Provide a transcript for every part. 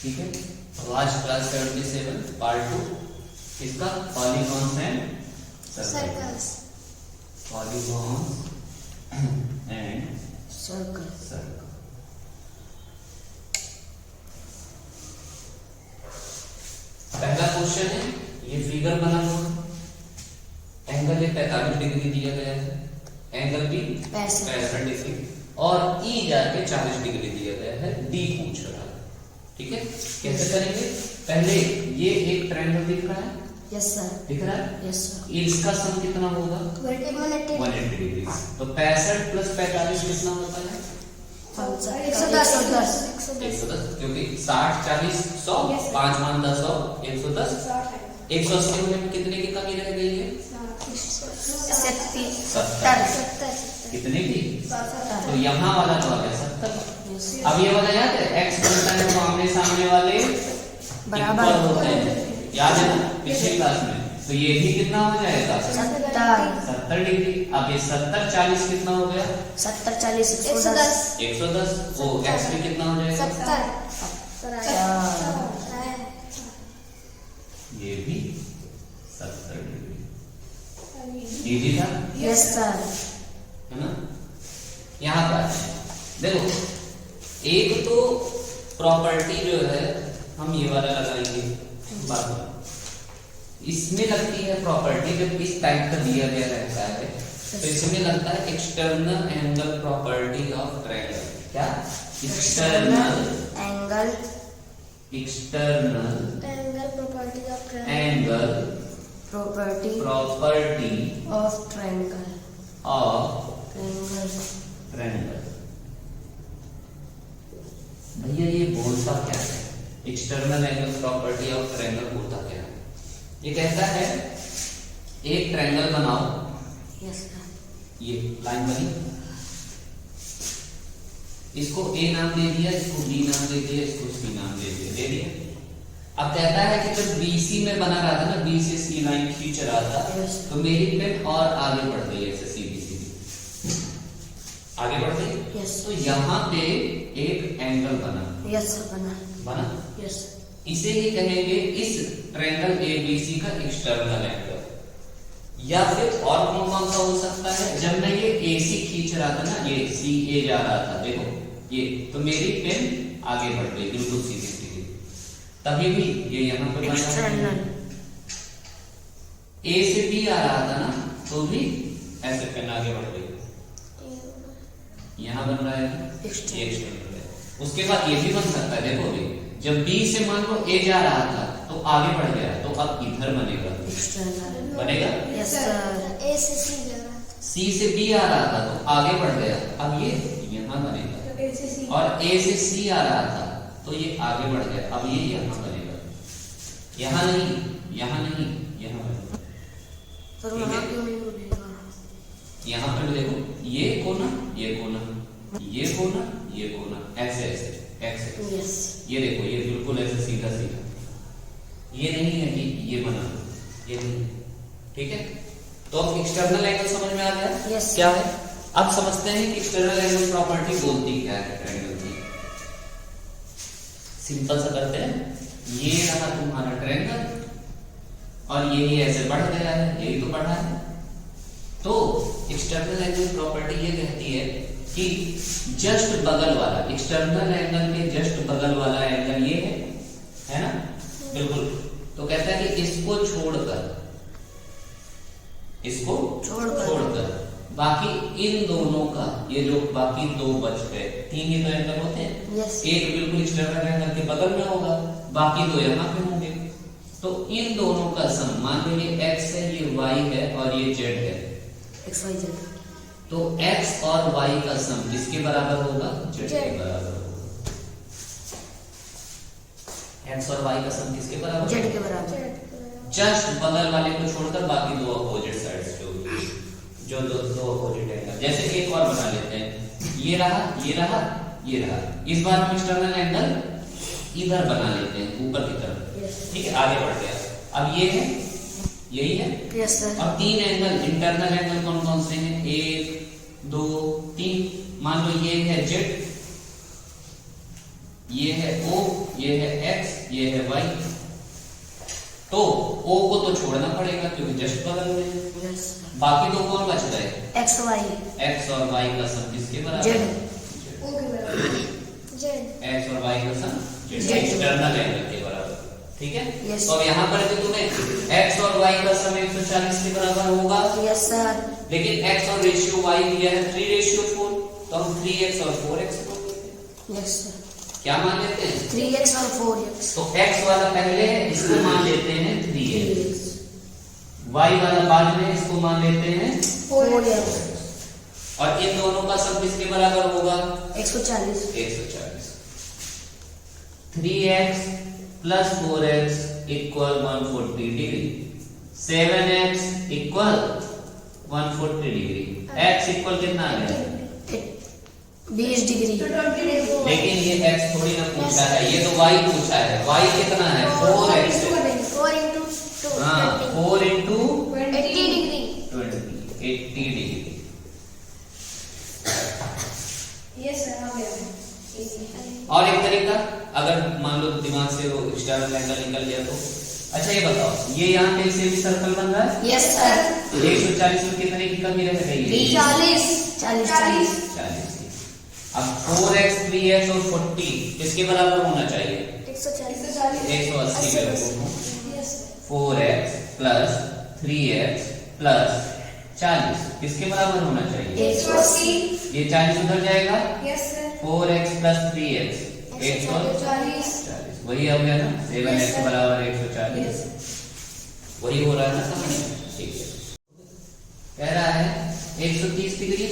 ठीक है। तो आज क्लास 77 पार्ट 2 इसका polygons and circles, polygons and circle. पहला क्वेश्चन है, ये फिगर बना हुआ, एंगल 45 डिग्री दिया गया है, एंगल भी 65 डिग्री और ई जाके 40 डिग्री दिया गया है, डी पूछ रहा है। ठीक है, कैसे करेंगे? पहले ये एक ट्रायंगल दिख रहा है, यस सर, दिख रहा है, यस सर, इसका सम कितना होगा 180 डिग्री। तो 65 प्लस 45 कितना होता है 110, 110, क्योंकि 60 40 100 5 मान 10 100 110 180 में कितने की कमी रह गई है 70 कितने की, तो यहाँ वाला तो आ गया 70। अब ये वाला याद है, x बनता है तो आमने सामने वाले बराबर होते हैं, याद है ना पिछली क्लास में। तो ये भी कितना हो जाएगा 70 डिग्री। अब ये 70 40 कितना हो गया 70 40 110। वो x भी कितना हो जाएगा 70, ये भी 70 डिग्री। इजी था, यस सर, है ना। यहाँ पर देखो, एक तो प्रॉपर्टी जो है हम ये वाला लगाएंगे बाद में, इसमें लगती है प्रॉपर्टी जब इस टाइप का दिया गया रहता है तो इसमें लगता है external angle property of triangle. क्या external angle angle property of triangle भैया ये बोलता क्या है, external angle property of triangle बोलता क्या है? ये कहता है एक ट्रायंगल बनाओ, यस ये लाइन बनी, इसको ए नाम दे दिया, इसको बी नाम दे दिया, इसको सी नाम दे दिया। अब कहता है कि जब बीसी में बना रहा था ना, बी से सी लाइन खींच रहा था, तो मेरी पेन और आगे बढ़ गई ऐसे सीधी आगे बढ़ गई। यस, तो यहाँ पे एक एंगल बना, यस बना, यस। इसे ही कहेंगे इस ट्रायंगल एबीसी का एक्सटर्नल एंगल। या फिर और कौन सा हो सकता है, जब मैं ये एसी खींच रहा था ना, ये सी ए जा रहा था, देखो ये, तो मेरी पेन आगे बढ़ गई बिल्कुल सीधी सीधी, तभी भी ये यहाँ पे एक्सटर्नल। ए से बी आ रहा था ना, तो भी ऐसे पेन आगे बढ़ गई, यहाँ बन रहा है एक्सटर्नल। उसके बाद ये भी बन सकता है, देखो भी जब बी से मान लो ए जा रहा था तो आगे बढ़ गया, तो अब इधर बनेगा एक्सटर्नल, बनेगा, यस सर। ए से सी जा रहा था, सी से बी आ रहा था तो आगे बढ़ गया, अब ये यहाँ बनेगा, और ए से सी आ रहा था तो ये आगे बढ़ गया, अब ये यहाँ बनेगा, यहाँ नहीं, यहाँ नहीं, यहाँ बनेगा। पर वहां क्यों नहीं बनेगा? यहाँ पे देखो, ये कोना, ये कोना, ये कोना, ये कोना, ऐसे ऐसे ऐसे, यस। ये देखो, ये बिल्कुल ऐसे सीधा सीधा, ये नहीं है कि ये बना, ये नहीं, ठीक है। तो अब एक्सटर्नल एंगल समझ में आ गया, यस। क्या है? अब समझते हैं कि एक्सटर्नल एंगल प्रॉपर्टी बोलती क्या है ट्रायंगल की। सिंपल सा करते हैं, ये रहा तुम्हारा ट्रायंगल और यही ऐसे बढ़ गया है, यही तो बढ़ा है। तो एक्सटर्नल एंगल प्रॉपर्टी ये कहती है कि जस्ट बगल वाला, एक्सटर्नल एंगल के जस्ट बगल वाला एंगल ये है ना, बिल्कुल। तो कहता है कि इसको छोड़कर बाकी इन दोनों का, ये जो बाकी दो बच गए, 3 ही तो एंगल होते हैं, यस। एक बिल्कुल एक्सटर्नल एंगल के बगल में होगा, बाकी दो यहाँ पे होंगे। तो इन दोनों का सम, मान लो ये x है, ये y है और ये z है, एक्स वाई जेड, तो x और y का सम किसके बराबर होगा, z के बराबर होगा। x और y का सम किसके बराबर, जेड के बराबर। जस्ट बगल वाले को छोड़कर बाकी दो अपोजिट साइड्स जो दो अपोजिट एंगल। जैसे एक और बना लेते हैं, ये रहा, ये रहा, ये रहा। इस बार हम एक्सटर्नल एंगल इधर बना लेते हैं, ऊपर की तरफ, ठीक है, आगे बढ़ गया। अब ये है, यही है, यस सर। अब 3 एंगल, इंटरनल एंगल कौन कौन से हैं, 1 2 3। मान लो ये है जेड, ये है O, ये है x, ये है y। तो O को तो छोड़ना पड़ेगा क्योंकि जस्ट बगल में है। यस बाकी दो कौन बच गए? एक्स वाई x और y का सम किसके बराबर? जेड ओ के बराबर जेड x और y का सम Z। एक्सटर्नल एंगल के बराबर। ठीक है? Yes। तो अब यहाँ पर भी तुम्हें x और y का सम 140 के बराबर होगा, यस सर लेकिन x और रेशियो y दिया है 3:4, तो हम 3x और 4x मान लेते हैं। यस सर क्या मान लेते हैं? 3x और 4x तो x वाला पहले है, इसको मान लेते हैं 3x, y वाला बाद में, इसको मान लेते हैं 4x और इन दोनों का सम किसके बराबर होगा? 140 140। 3x plus 4x equal 140 degree, 7x equal 140 degree, x equal कितना आ गया? 20 डिग्री तो 20 लेकिन ये x थोड़ी ना पूछा है, ये तो y पूछा है। y कितना है? 4x है। 4 into 2 हाँ 4 into 80 डिग्री 20 80 डिग्री। ये सर आ गया और एक तरीका, अगर मान लो दिमाग से वो एक्सटर्नल एंगल निकल गया तो अच्छा ये बताओ, ये यहाँ पे सेमी सर्कल बन रहा है, यस सर 140 में कितने की कमी रह गई है? 40 40 की। अब 4x 3x और 40 किसके बराबर होना चाहिए? 140 180 के बराबर। Yes 4x plus 3x plus 40 किसके बराबर होना चाहिए? 180 ये 40 उधर जाएगा, yes sir 4x plus 3x 140, वही हो गया ना, 7x बराबर 140, वही हो रहा है ना, समझ? ठीक है। कह रहा है 130 डिग्री,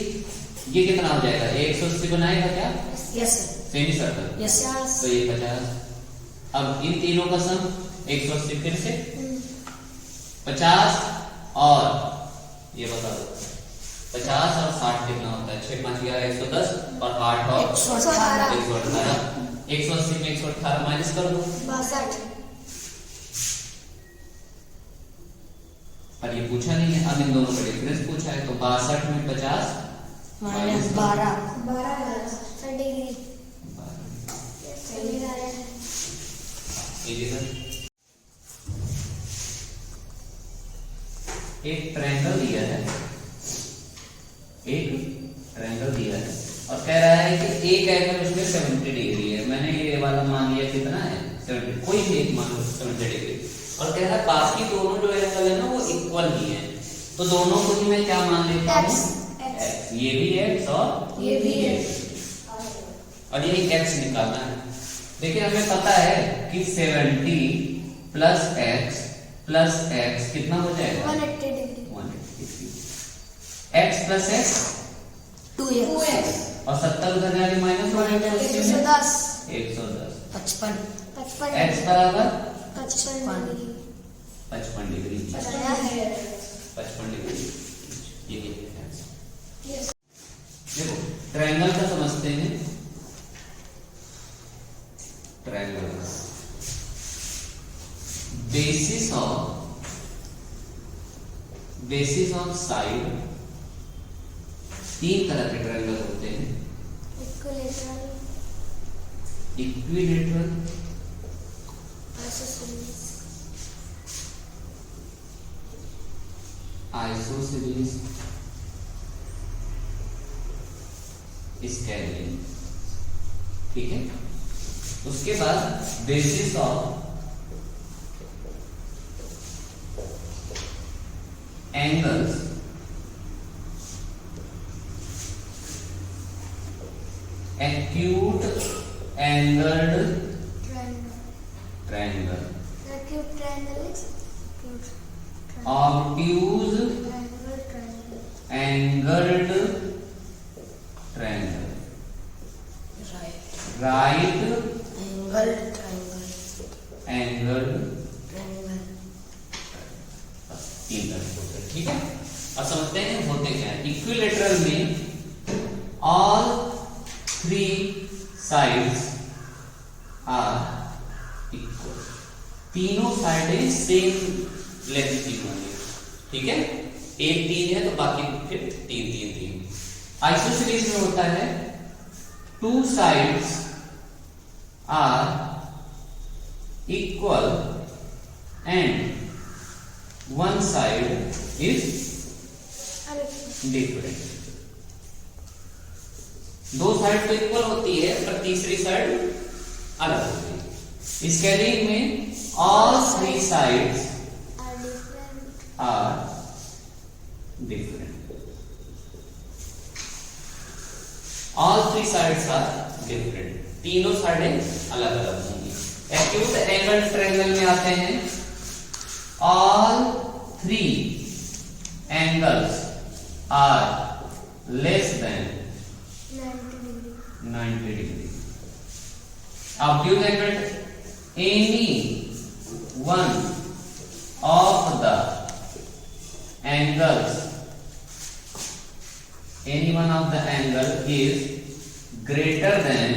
ये कितना हो जाएगा? 180 बनाएगा क्या? Yes sir semi circle, yes तो ये 50। अब इन तीनों का सम 180 फिर से 50 और ये बता दो 50 और 60 कितना होता है? 6 5 11 110 और 8 और 118 118। 180 में 118 माइनस कर दो, 62 और ये पूछा नहीं है, अब इन दोनों का डिफरेंस पूछा है, तो 62 में 50 माइनस 12 डिग्री एक ट्रायंगल दिया है, एक ट्रायंगल दिया है और कह रहा है कि एक एंगल उसमें 70 डिग्री है। मैंने ये वाला मान लिया कितना है? 70, कोई भी एक मान लो 70 डिग्री, और कह रहा है बाकी दोनों जो एंगल है ना वो इक्वल ही है, तो दोनों को ही मैं क्या मान लेता हूँ? x। ये भी x और ये भी x, और यही x निकालना है। देखिए हमें पता है कि 70 प्लस x कितना हो जाएगा? 180 degree 180। x plus x 2x और 70 उधर जाके माइनस हो जाएगा, 110 110। 55 x बराबर 55 डिग्री 55 डिग्री, बताया है 55 डिग्री, ये है आंसर। यस देखो ट्रायंगल का समझते हैं। ट्रायंगल बेसिस ऑफ साइड, तीन तरह के ट्रायंगल होते हैं, इक्विलेटरल इक्विलेटरल, आइसोसेलेस, स्केलिन। ठीक है, उसके बाद basis of angles, acute angled triangle, obtuse angled triangle, right angle triangle angled, triangle तीन तरह के होते हैं। ठीक है, अब समझते हैं होते क्या है। इक्विलेटरल में all three sides are equal, तीनों साइडें सेम लेंथ की होंगी। ठीक है, एक 3 है तो बाकी फिर 3 3 3। आइसोसेलेस में होता है two sides are equal and one side is different. दो साइड तो इक्वल होती है पर तीसरी साइड अलग होती है। स्केलिंग में all three sides are different. All three sides are different. तीनों साइडें अलग अलग होंगी। एक्यूट एंगल ट्रायंगल में आते हैं all three angles are less than 90 degree. Obtuse angle, any one of the angles, any one of the angle is greater than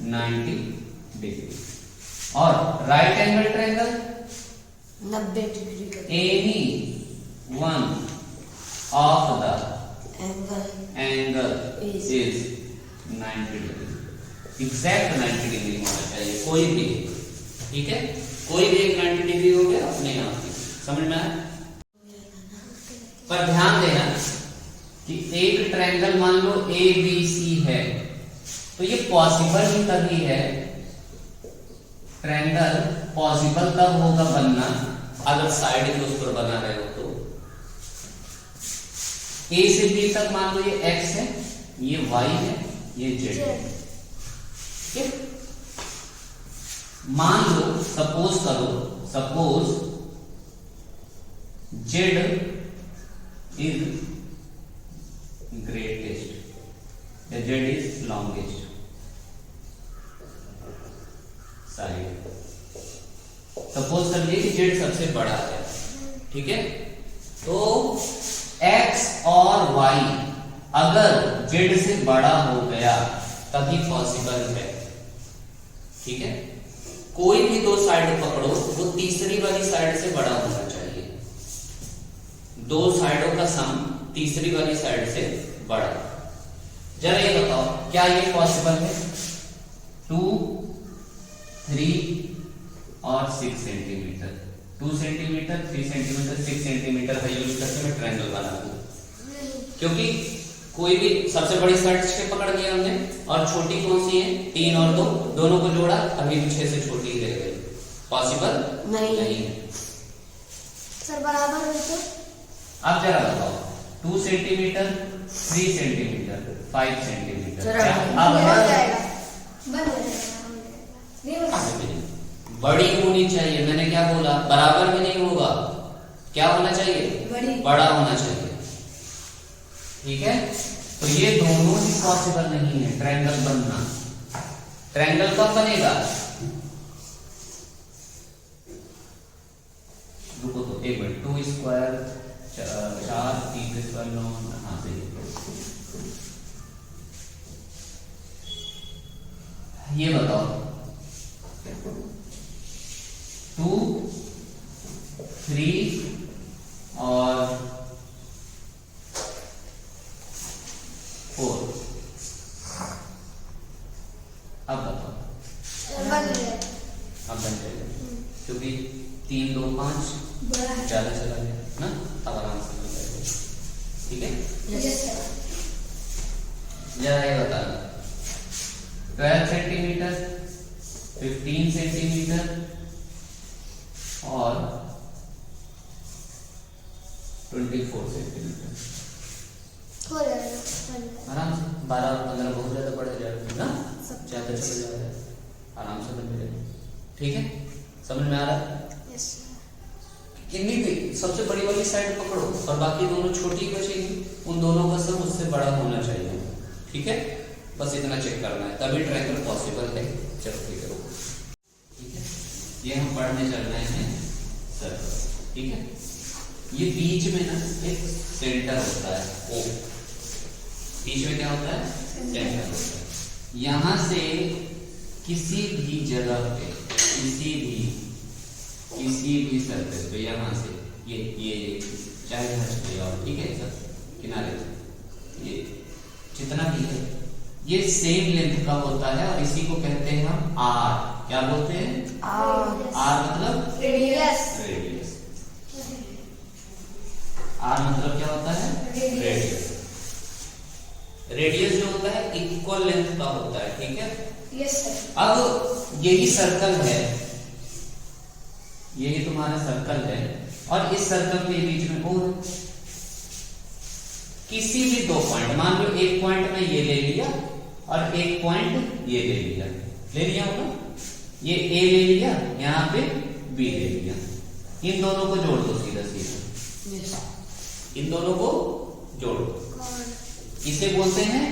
90 degree. और right angle triangle, 90 degree का any one of the angle angle is 90 degree. Exact 90 degree होना चाहिए कोई भी, ठीक है, कोई भी एक 90 डिग्री हो गया अपने आप की, समझ में आया। पर ध्यान देना कि एक ट्रायंगल मान लो ABC है तो ये पॉसिबल ही तभी है, ट्रायंगल पॉसिबल तब होगा बनना अगर साइड के उस पर बना रहे हो तो। A से B तक मान लो ये X है, ये Y है, ये Z है। मान लो सपोज करो, सपोज Z इज ग्रेटेस्ट या Z is longest side. Suppose कर लिए कि Z सबसे बड़ा है, ठीक है, तो X और Y अगर Z से बड़ा हो गया तभी पॉसिबल है, ठीक है। कोई भी दो साइड पकड़ो वो तीसरी वाली साइड से बड़ा होना चाहिए, दो साइडों का सम तीसरी वाली साइड से बड़ा। जरा ये बताओ क्या ये पॉसिबल है? 2, 3 और 6 सेंटीमीटर, 2 सेंटीमीटर, 3 सेंटीमीटर, 6 सेंटीमीटर का यूज करके मैं ट्रायंगल बना दूं, क्योंकि कोई भी सबसे बड़ी साइड से पकड़ लिया हमने और छोटी कौन सी है? 3 और 2, दोनों को जोड़ा, अभी भी 6 से छोटी ही रह गई, पॉसिबल नहीं है। सर बराबर है तो अब जरा बताओ 2 सेंटीमीटर, 3 सेंटीमीटर, 5 सेंटीमीटर, जरा क्या बन अब जाएगा, बन जाएगा, नहीं बन बड़ी होनी चाहिए। मैंने क्या बोला? बराबर में नहीं होगा, क्या होना चाहिए? बड़ा होना चाहिए, ठीक है। तो ये दोनों ही पॉसिबल नहीं है ट्रायंगल बनना। ट्रायंगल कब बनेगा? रुको तो एक मिनट, 2 स्क्वायर 4, 3 स्क्वायर 9, हाँ सही। ये बताओ 2, 3 और 4, अब बताओ बन गया, अब बन जाएगा, क्योंकि 3, 2, 5 बड़ा है, ज्यादा चला गया ना, अब आराम से बन जाएगा, ठीक है। Yes sir. जरा ये बताना 12 सेंटीमीटर, 15 सेंटीमीटर और 24 सेंटीमीटर, हो जाएगा, बन जाएगा। आराम से 12 और 15 बहुत ज्यादा बढ़ जाएगा ना, ज्यादा चल जाएगा, आराम से बन जाएगा, ठीक है। समझ में आ रहा है? Yes sir. किन्हीं भी सबसे बड़ी वाली साइड पकड़ो और बाकी दोनों छोटी बचेगी, उन दोनों का सम उससे बड़ा होना चाहिए, ठीक है। बस इतना चेक करना है, तभी ट्रायंगल पॉसिबल है। चलो ठीक है, ठीक है, ये हम पढ़ने चल रहे हैं सर, ठीक है। ये बीच में ना एक सेंटर होता है, ओ बीच में क्या होता है? सेंटर होता है। यहां से किसी भी जगह पे, किसी भी सरफेस पे, यहां से ये चाहे यहाँ चले जाओ, ठीक है सर, किनारे ये जितना भी है ये सेम लेंथ का होता है और इसी को कहते हैं हम आर। क्या बोलते हैं? आर मतलब रेडियस। रेडियस। आर मतलब क्या होता है? रेडियस। रेडियस जो होता है इक्वल लेंथ का होता है, ठीक है। Yes sir. अब यही सर्कल है, यही तुम्हारा सर्कल है और इस सर्कल के बीच में और किसी भी दो पॉइंट, मान लो एक पॉइंट में ये ले लिया और एक पॉइंट ये ले लिया होगा, ये ए ले लिया, यहाँ पे बी ले लिया, इन दोनों को जोड़ दो सीधा सीधा, इन दोनों को जोड़ दो, इसे बोलते हैं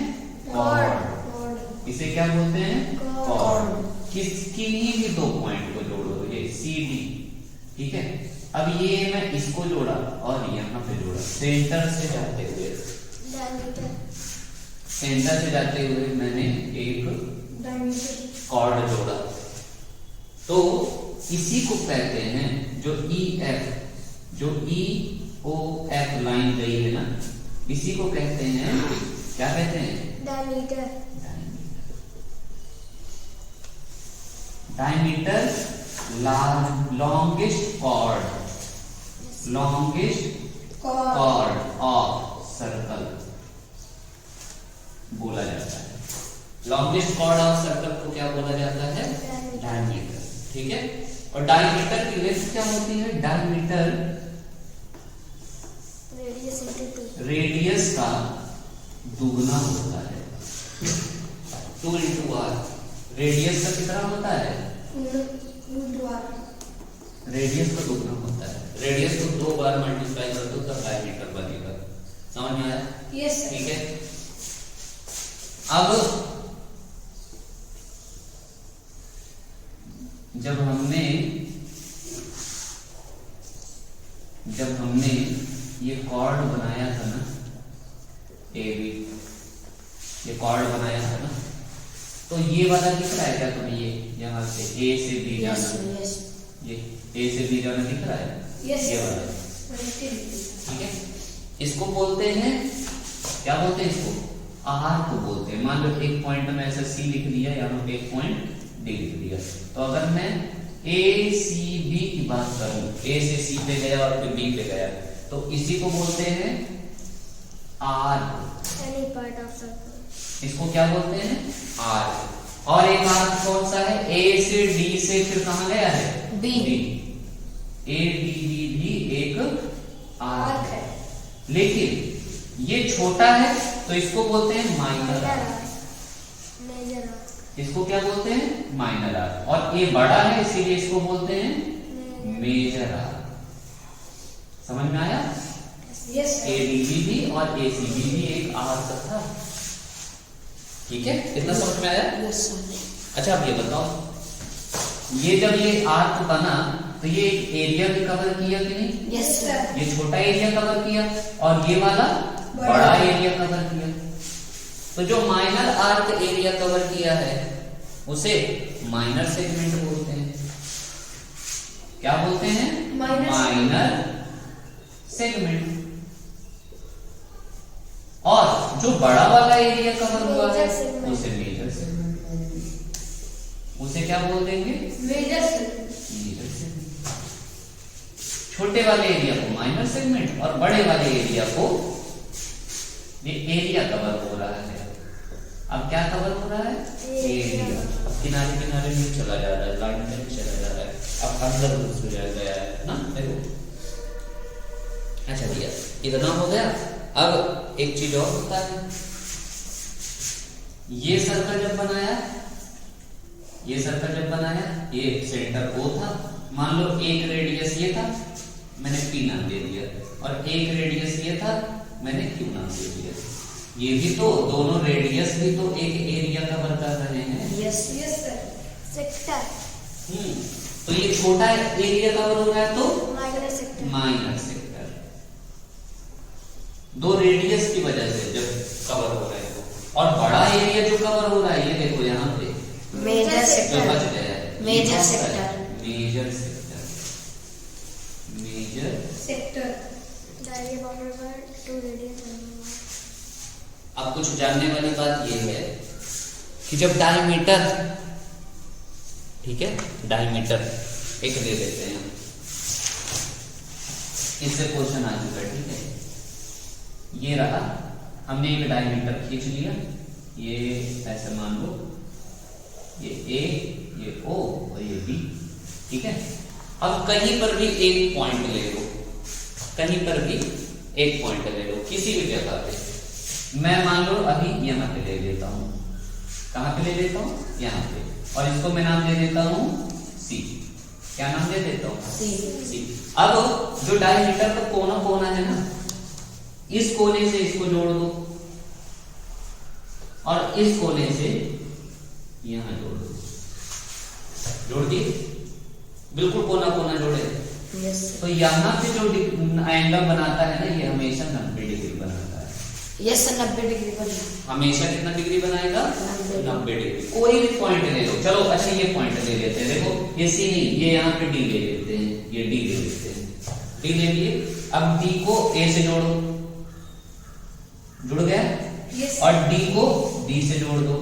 कॉर्ड। इसे क्या बोलते हैं? कॉर्ड। किसकी भी दो पॉइंट को जोड़ो, ये सी डी, ठीक है। अब ये मैं इसको जोड़ा और यहाँ पे जोड़ा, सेंटर से जाते हुए, सेंटर से जाते हुए मैंने एक कॉर्ड जोड़ा, तो इसी को कहते हैं जो ई ओ एफ लाइन गई है ना, इसी को कहते हैं, क्या कहते हैं? Diameter. Diameter, longest chord, longest chord of circle बोला जाता है। लॉन्गेस्ट कॉर्ड ऑफ सर्कल को क्या बोला जाता है? डायमीटर, ठीक है। और डायमीटर की लेंथ क्या होती है? डायमीटर रेडियस का दुगना होता है, 2 × r। रेडियस का कितना होता है? रेडियस का दुगना होता है। रेडियस को 2 बार मल्टीप्लाई कर दो तब डायमीटर बनेगा। समझ में आया? यस। ठीक है। अब जब हमने ये कॉर्ड बनाया था ना, ए बी, ये कॉर्ड बनाया था ना, तो ये वाला दिख रहा है क्या तुम्हें? ये यहाँ से ए से बी जाना, ये ए से बी जाना दिख रहा है? ये वाला, ठीक है। इसको बोलते हैं, क्या बोलते हैं इसको? आर को बोलते हैं। मान लो एक पॉइंट में ऐसा सी लिख दिया, यहाँ पे एक पॉइंट डी लिख दिया, तो अगर मैं ए सी बी की बात करूं, ए से सी पे गया और फिर बी पे गया, तो इसी को बोलते हैं R. Any part of circle, इसको क्या बोलते हैं? आर। और एक आर्क कौन सा है? ए से डी से फिर कहां गया है? बी। ए डी बी भी एक आर्क है, लेकिन ये छोटा है तो इसको बोलते हैं माइनर आर्क। इसको क्या बोलते हैं? Minor arc. और ये बड़ा है इसीलिए इसको बोलते हैं मेजर आर्क। समझ में आया? यस। एडीबी भी और एसीबी भी एक आर्क था, ठीक है। इतना समझ में आया? अच्छा अब ये बताओ, ये जब ये आर्क बना तो ये एक एरिया भी कवर किया कि नहीं? Yes sir. ये छोटा एरिया कवर किया और ये वाला बड़ा एरिया कवर किया। तो जो माइनर आर्क एरिया कवर किया है उसे माइनर सेगमेंट बोलते हैं। क्या बोलते हैं? Minor segment. और जो बड़ा वाला एरिया कवर हुआ है उसे मेजर सेगमेंट बोलेंगे। उसे क्या बोल देंगे? Major segment. छोटे वाले एरिया को माइनर सेगमेंट और बड़े वाले एरिया को, ये एरिया कवर हो रहा है। अब क्या कवर हो रहा है? एरिया। किनारे किनारे नहीं चला जा रहा है, लाइन में नहीं चला जा रहा है, अब अंदर घुस गया है ना। देखो, अच्छा भैया इतना हो गया। अब एक चीज और होता है, ये सर्कल जब बनाया, ये सर्कल जब बनाया, ये सेंटर O था, मान लो एक रेडियस ये था, मैंने P नाम दे दिया, और एक रेडियस ये था, मैंने Q नाम दे दिया। ये भी तो दोनों रेडियस भी तो एक एरिया कवर कर रहे हैं। Yes yes sir. सेक्टर। तो ये छोटा एरिया कवर हो रहा है तो माइनर सेक्टर। Minor sector. दो रेडियस की वजह से जब कवर हो रहा है तो, और बड़ा एरिया जो कवर हो रहा है, ये देखो यहाँ पे मेजर जो सेक्टर। बच गया है, major sector. Major sector. Major sector. Direct border पर 2 रेडियस। अब कुछ जानने वाली बात ये है कि जब डायमीटर, ठीक है, डायमीटर एक दे देते हैं, इससे क्वेश्चन आ चुका है, ठीक है। ये रहा, हमने एक डायमीटर खींच लिया, ये ऐसे मान लो, ये ए, ये ओ और ये बी, ठीक है। अब कहीं पर भी एक पॉइंट ले लो, कहीं पर भी एक पॉइंट ले लो, किसी भी जगह पे। मैं मान लो अभी यहाँ पे ले लेता हूँ, कहाँ पे ले लेता हूँ, यहाँ पे, और इसको मैं नाम दे देता हूँ सी। क्या नाम दे देता हूँ, सी। अब जो डायमीटर का कोना कोना है ना, इस कोने से इसको जोड़ दो और इस कोने से यहां जोड़ दो, जोड़ दिए, बिल्कुल कोना कोना जोड़े। यस तो यहाँ पे जो एंगल बनाता है ना, ये हमेशा 90 डिग्री बनाता है। यस 90 डिग्री बना। हमेशा कितना डिग्री बनाएगा, 90 90 डिग्री। कोई भी पॉइंट ले लो, चलो अच्छा ये पॉइंट ले लेते हैं, देखो ये सी नहीं, ये यहाँ पे डी ले लेते हैं, ये डी ले लेते हैं, डी ले लिए। अब डी को ए से जोड़ो, जुड़ गया, यस और डी को बी से जोड़ दो,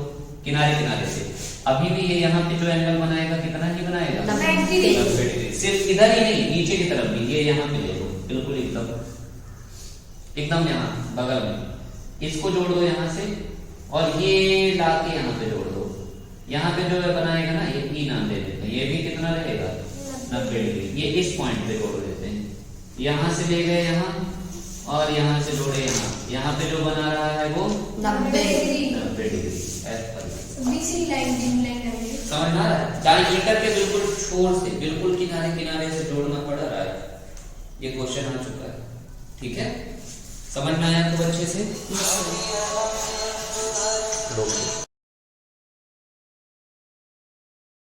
किनारे किनारे से। अभी भी ये यहाँ पे जो एंगल बनाएगा कितना ही बनाएगा, 90 डिग्री। 90 डिग्री। सिर्फ इधर ही नहीं, नीचे की तरफ भी, ये यहाँ पे ले लो, बिल्कुल एकदम एकदम यहाँ बगल में, इसको जोड़ दो यहाँ से, और ये लाके यहाँ पे जोड़ दो। यहाँ पे जो बनाएगा ना, ये ई नाम दे देते हैं, ये भी कितना रहेगा, 90 डिग्री। ये इस पॉइंट पे जोड़ देते हैं, यहाँ से ले गए यहाँ, और यहाँ से जोड़े यहाँ, यहाँ पे जो बना रहा है वो 90 90 degree. BC line dim line है। समझ में आ रहा है, डायमीटर के बिल्कुल छोर से, बिल्कुल किनारे किनारे से जोड़ना पड़ रहा है। ये क्वेश्चन आ चुका है, ठीक है, समझ में आया तो अच्छे से।